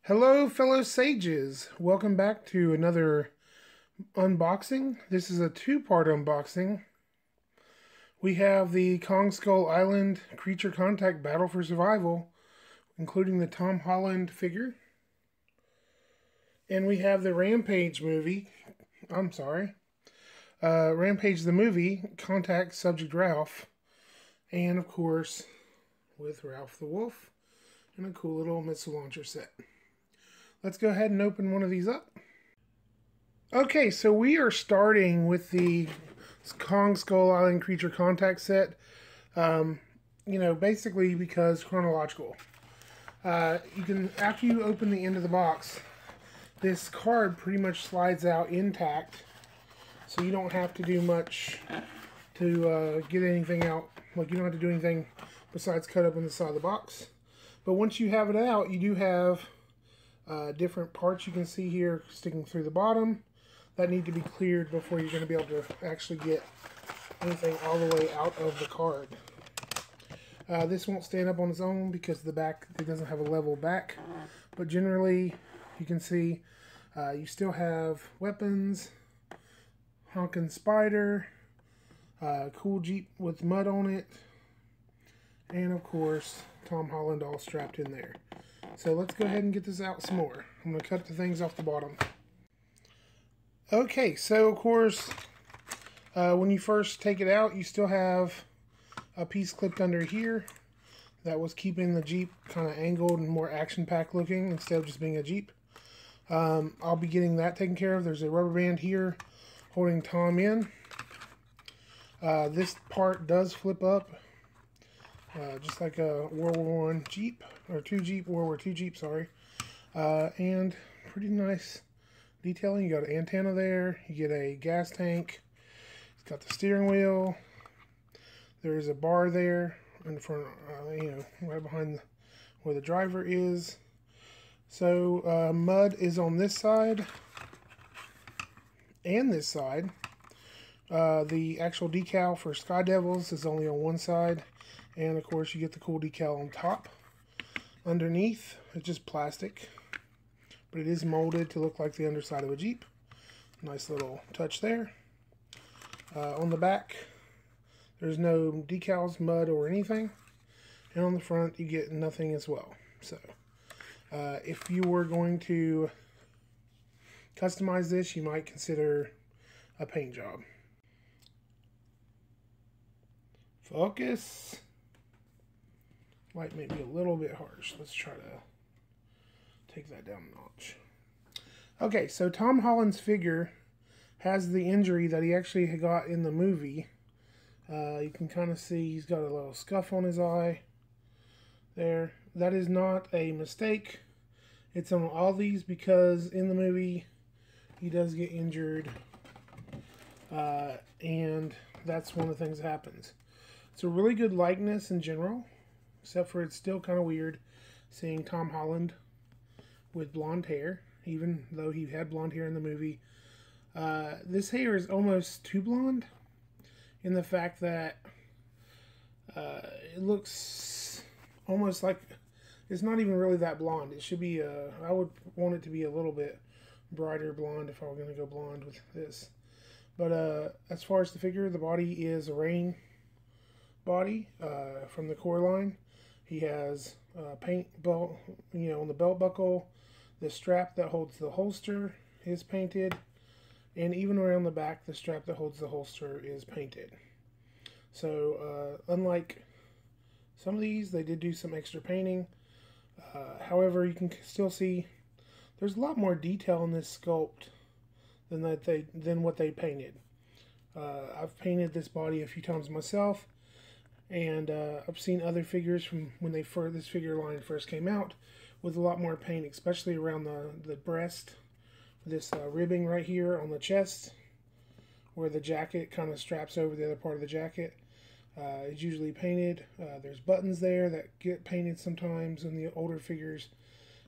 Hello, fellow sages. Welcome back to another unboxing. This is a two-part unboxing. We have the Kong Skull Island Creature Contact Battle for Survival, including the Tom Holland figure. And we have the Rampage movie. Rampage the movie, Contact Subject Ralph. And, of course, with Ralph the Wolf and a cool little missile launcher set. Let's go ahead and open one of these up. Okay, so we are starting with the Kong Skull Island Creature Contact set. Basically because chronological. After you open the end of the box, this card pretty much slides out intact, so you don't have to do much to get anything out. Like, you don't have to do anything besides cut open the side of the box. But once you have it out, you do have different parts you can see here sticking through the bottom that need to be cleared before you're going to be able to actually get anything all the way out of the card. This won't stand up on its own because the back, it doesn't have a level back, but generally you can see you still have weapons, honkin' spider, cool Jeep with mud on it, and of course Tom Holland all strapped in there. So let's go ahead and get this out some more. I'm going to cut the things off the bottom. Okay, so of course, when you first take it out, you still have a piece clipped under here that was keeping the Jeep kind of angled and more action-packed looking instead of just being a Jeep. I'll be getting that taken care of. There's a rubber band here holding Tom in. This part does flip up. Just like a World War I Jeep, or World War II Jeep, sorry. And pretty nice detailing. You got an antenna there, you get a gas tank, it's got the steering wheel, there's a bar there in the front, right behind where the driver is. So mud is on this side and this side. The actual decal for Sky Devils is only on one side. And of course you get the cool decal on top. Underneath, it's just plastic, but it is molded to look like the underside of a Jeep. Nice little touch there. On the back, there's no decals, mud, or anything. And on the front, you get nothing as well. So, if you were going to customize this, you might consider a paint job. Focus. Light may be a little bit harsh. Let's try to take that down a notch. Okay, so Tom Holland's figure has the injury that he actually got in the movie. You can kind of see he's got a little scuff on his eye there. That is not a mistake. It's on all these because in the movie he does get injured, and that's one of the things that happens. It's a really good likeness in general, except for it's still kind of weird seeing Tom Holland with blonde hair, even though he had blonde hair in the movie. This hair is almost too blonde in the fact that it looks almost like it's not even really that blonde. It should be, I would want it to be a little bit brighter blonde if I were going to go blonde with this. But as far as the figure, the body is a rain body from the core line. He has paint belt, on the belt buckle. The strap that holds the holster is painted, and even around the back, the strap that holds the holster is painted. So unlike some of these, they did do some extra painting. However, you can still see there's a lot more detail in this sculpt than what they painted. I've painted this body a few times myself. And I've seen other figures from when this figure line first came out with a lot more paint, especially around the breast. This ribbing right here on the chest, where the jacket kind of straps over the other part of the jacket, is usually painted. There's buttons there that get painted sometimes in the older figures.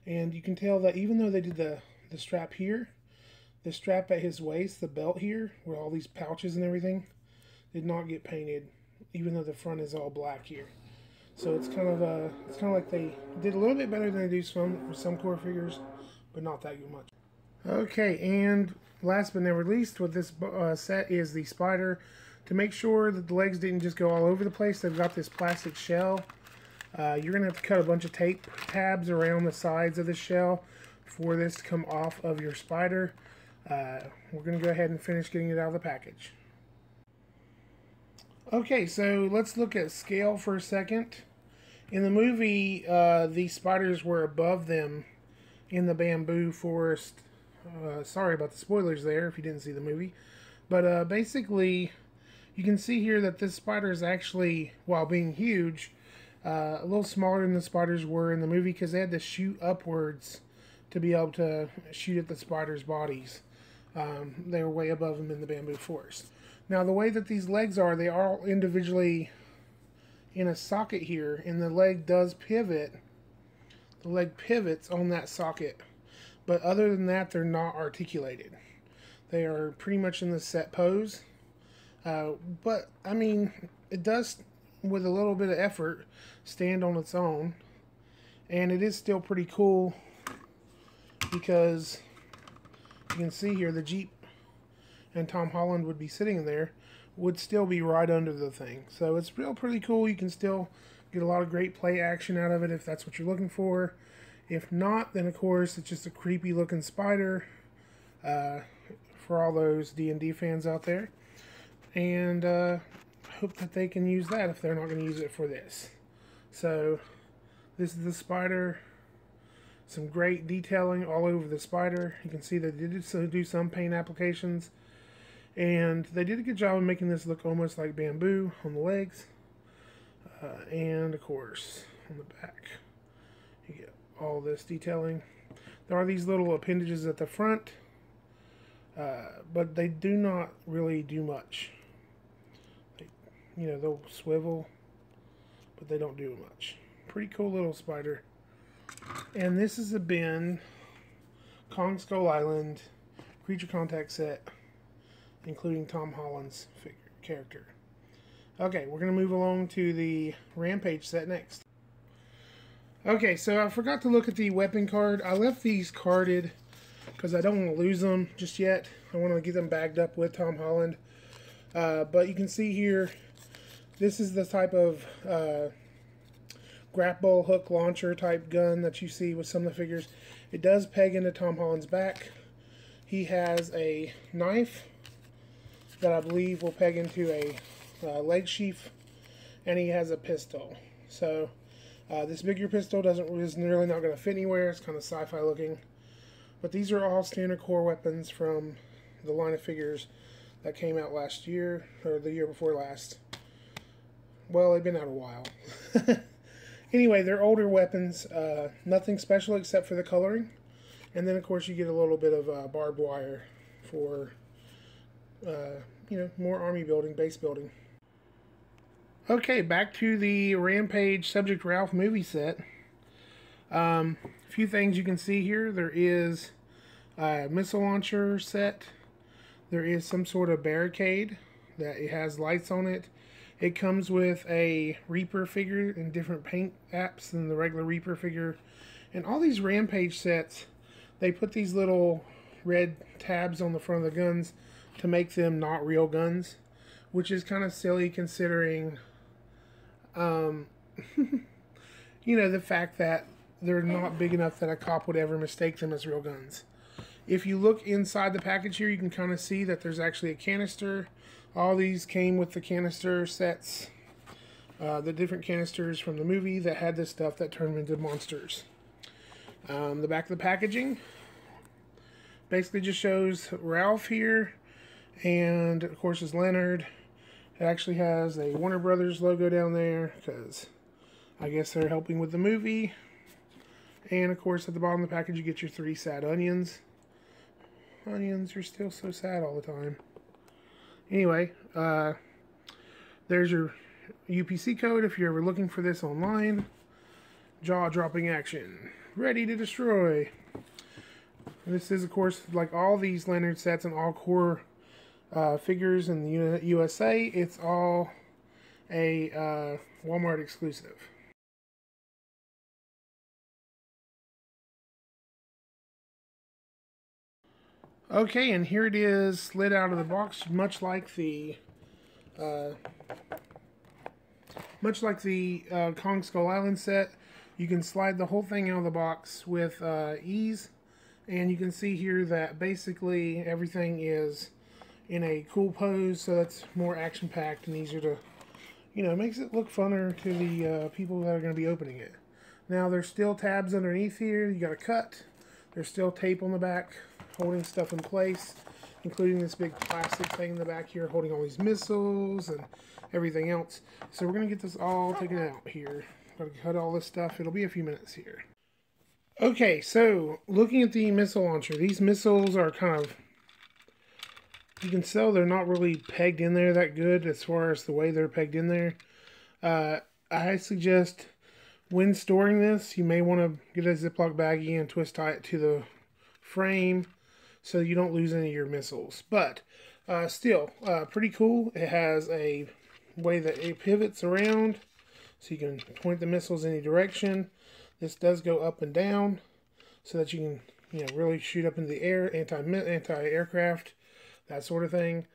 And you can tell that even though they did the strap here, the strap at his waist, the belt here, where all these pouches and everything, did not get painted, even though the front is all black here. So it's kind of like they did a little bit better than they do some core figures, but not that much. Okay, and last but never least with this set is the spider. To make sure that the legs didn't just go all over the place, they've got this plastic shell. You're going to have to cut a bunch of tape tabs around the sides of the shell for this to come off of your spider. We're going to go ahead and finish getting it out of the package. Okay, so let's look at scale for a second. In the movie, the spiders were above them in the bamboo forest. Sorry about the spoilers there if you didn't see the movie. But basically, you can see here that this spider is actually, while being huge, a little smaller than the spiders were in the movie because they had to shoot upwards to be able to shoot at the spiders' bodies. They were way above them in the bamboo forest. Now, the way that these legs are, they are all individually in a socket here, and the leg does pivot. The leg pivots on that socket. But other than that, they're not articulated. They are pretty much in the set pose. But, I mean, it does, with a little bit of effort, stand on its own. And it is still pretty cool because you can see here the Jeep and Tom Holland would be sitting in there, would still be right under the thing. So it's still pretty cool. You can still get a lot of great play action out of it if that's what you're looking for. If not, then of course it's just a creepy looking spider for all those D&D fans out there. And hope that they can use that if they're not going to use it for this. So this is the spider. Some great detailing all over the spider. You can see they did do some paint applications. And they did a good job of making this look almost like bamboo on the legs. And of course, on the back, you get all this detailing. There are these little appendages at the front, but they do not really do much. They'll swivel, but they don't do much. Pretty cool little spider. And this is a bin Kong Skull Island Creature Contact set, including Tom Holland's character. Okay, we're going to move along to the Rampage set next. Okay, so I forgot to look at the weapon card. I left these carded because I don't want to lose them just yet. I want to get them bagged up with Tom Holland. But you can see here, this is the type of grapple hook launcher type gun that you see with some of the figures. It does peg into Tom Holland's back. He has a knife that I believe will peg into a leg sheath, and he has a pistol. So this bigger pistol is really not going to fit anywhere. It's kind of sci-fi looking. But these are all standard core weapons from the line of figures that came out last year, or the year before last. Well, they've been out a while. Anyway, they're older weapons. Nothing special except for the coloring. And then, of course, you get a little bit of barbed wire for, more army building, base building. Okay, back to the Rampage Subject Ralph movie set. A few things you can see here. There is a missile launcher set. There is some sort of barricade that it has lights on it. It comes with a Reaper figure in different paint apps than the regular Reaper figure. And all these Rampage sets, they put these little red tabs on the front of the guns to make them not real guns, which is kind of silly considering, the fact that they're not big enough that a cop would ever mistake them as real guns. If you look inside the package here, you can kind of see that there's actually a canister. All these came with the canister sets, the different canisters from the movie that had this stuff that turned into monsters. The back of the packaging basically just shows Ralph here, and of course is Lanard. It actually has a Warner Brothers logo down there because I guess they're helping with the movie. And of course at the bottom of the package you get your 3 sad onions. Onions are still so sad all the time. Anyway, there's your UPC code if you're ever looking for this online. Jaw-dropping action. Ready to destroy. This is, of course, like all these Lanard sets and all core figures in the USA, it's all a Walmart exclusive. Okay, and here it is, slid out of the box, much like the Kong Skull Island set. You can slide the whole thing out of the box with ease, and you can see here that basically everything is in a cool pose, so that's more action-packed and easier to, you know, makes it look funner to the people that are going to be opening it. Now, there's still tabs underneath here. You got a cut. There's still tape on the back holding stuff in place, including this big plastic thing in the back here holding all these missiles and everything else. So we're going to get this all taken out here. Got to cut all this stuff. It'll be a few minutes here. Okay, so looking at the missile launcher, these missiles are kind of, you can tell they're not really pegged in there that good as far as the way they're pegged in there. I suggest when storing this, you may want to get a Ziploc baggie and twist tie it to the frame so you don't lose any of your missiles. But still, pretty cool. It has a way that it pivots around so you can point the missiles any direction. This does go up and down so that you can, you know, really shoot up into the air, anti-aircraft, that sort of thing.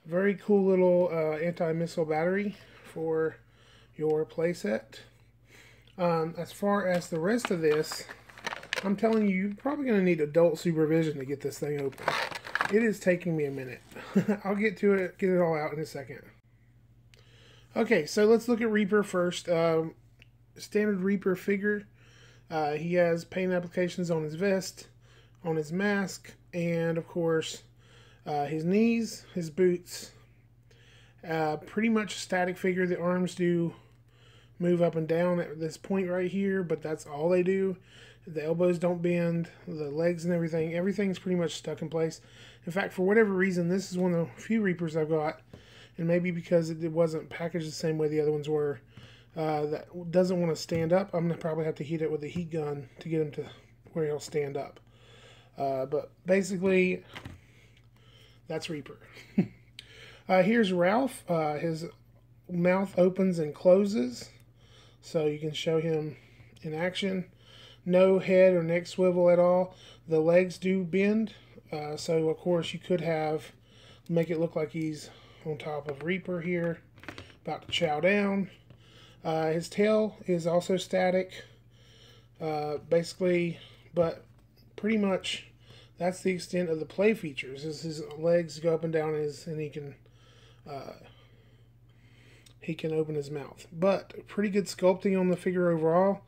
Very cool little anti-missile battery for your playset. As far as the rest of this, I'm telling you, you're probably going to need adult supervision to get this thing open. It is taking me a minute. I'll get to it, get it all out in a second. Okay, so let's look at Reaper first. Standard Reaper figure. He has paint applications on his vest, on his mask, and of course his knees, his boots. Pretty much a static figure. The arms do move up and down at this point right here, but that's all they do. The elbows don't bend, the legs and everything's pretty much stuck in place. In fact, for whatever reason, this is one of the few Reapers I've got, and maybe because it wasn't packaged the same way the other ones were, that doesn't want to stand up. I'm going to probably have to heat it with a heat gun to get him to where he'll stand up. But basically, that's Reaper. Here's Ralph. His mouth opens and closes, so you can show him in action. No head or neck swivel at all. The legs do bend, so of course you could make it look like he's on top of Reaper here, about to chow down. His tail is also static, basically, but pretty much that's the extent of the play features. Is his legs go up and down, and he can open his mouth. But pretty good sculpting on the figure overall.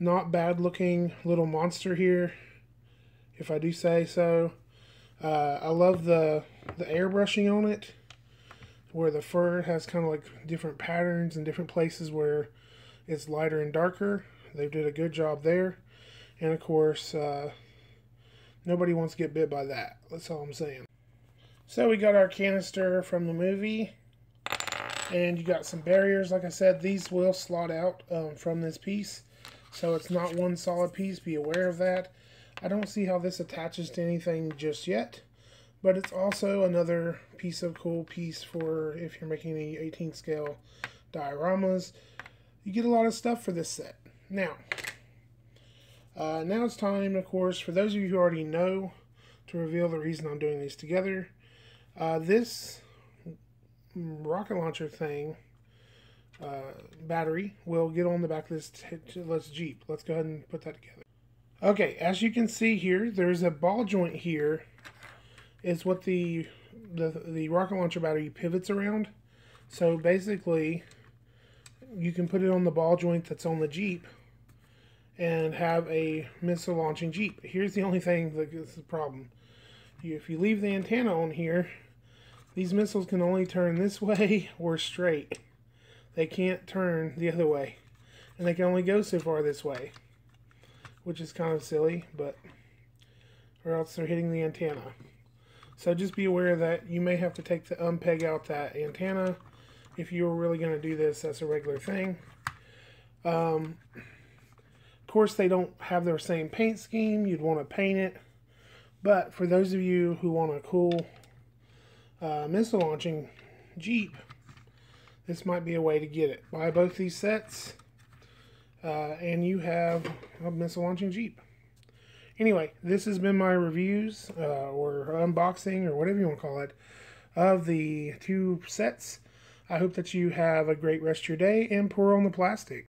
Not bad looking little monster here, if I do say so. I love the airbrushing on it, where the fur has kind of like different patterns and different places where it's lighter and darker. They did a good job there. And of course, nobody wants to get bit by that. That's all I'm saying. So we got our canister from the movie. And you got some barriers. Like I said, these will slot out from this piece. So it's not one solid piece. Be aware of that. I don't see how this attaches to anything just yet. But it's also another piece of cool piece for if you're making any 18 scale dioramas. You get a lot of stuff for this set. Now it's time, of course, for those of you who already know, to reveal the reason I'm doing these together. This rocket launcher thing, battery, will get on the back of this Jeep. Let's go ahead and put that together. Okay, as you can see here, there's a ball joint here. Is what the rocket launcher battery pivots around. So basically, you can put it on the ball joint that's on the Jeep and have a missile launching Jeep. Here's the only thing that is the problem. If you leave the antenna on here, these missiles can only turn this way or straight. They can't turn the other way. And they can only go so far this way, which is kind of silly, but or else they're hitting the antenna. So just be aware that you may have to take the unpeg out that antenna. If you were really going to do this, that's a regular thing. Of course, they don't have their same paint scheme. You'd want to paint it. But for those of you who want a cool missile launching Jeep, this might be a way to get it. Buy both these sets, and you have a missile launching Jeep. Anyway, this has been my reviews or unboxing or whatever you want to call it of the 2 sets. I hope that you have a great rest of your day and pour on the plastic.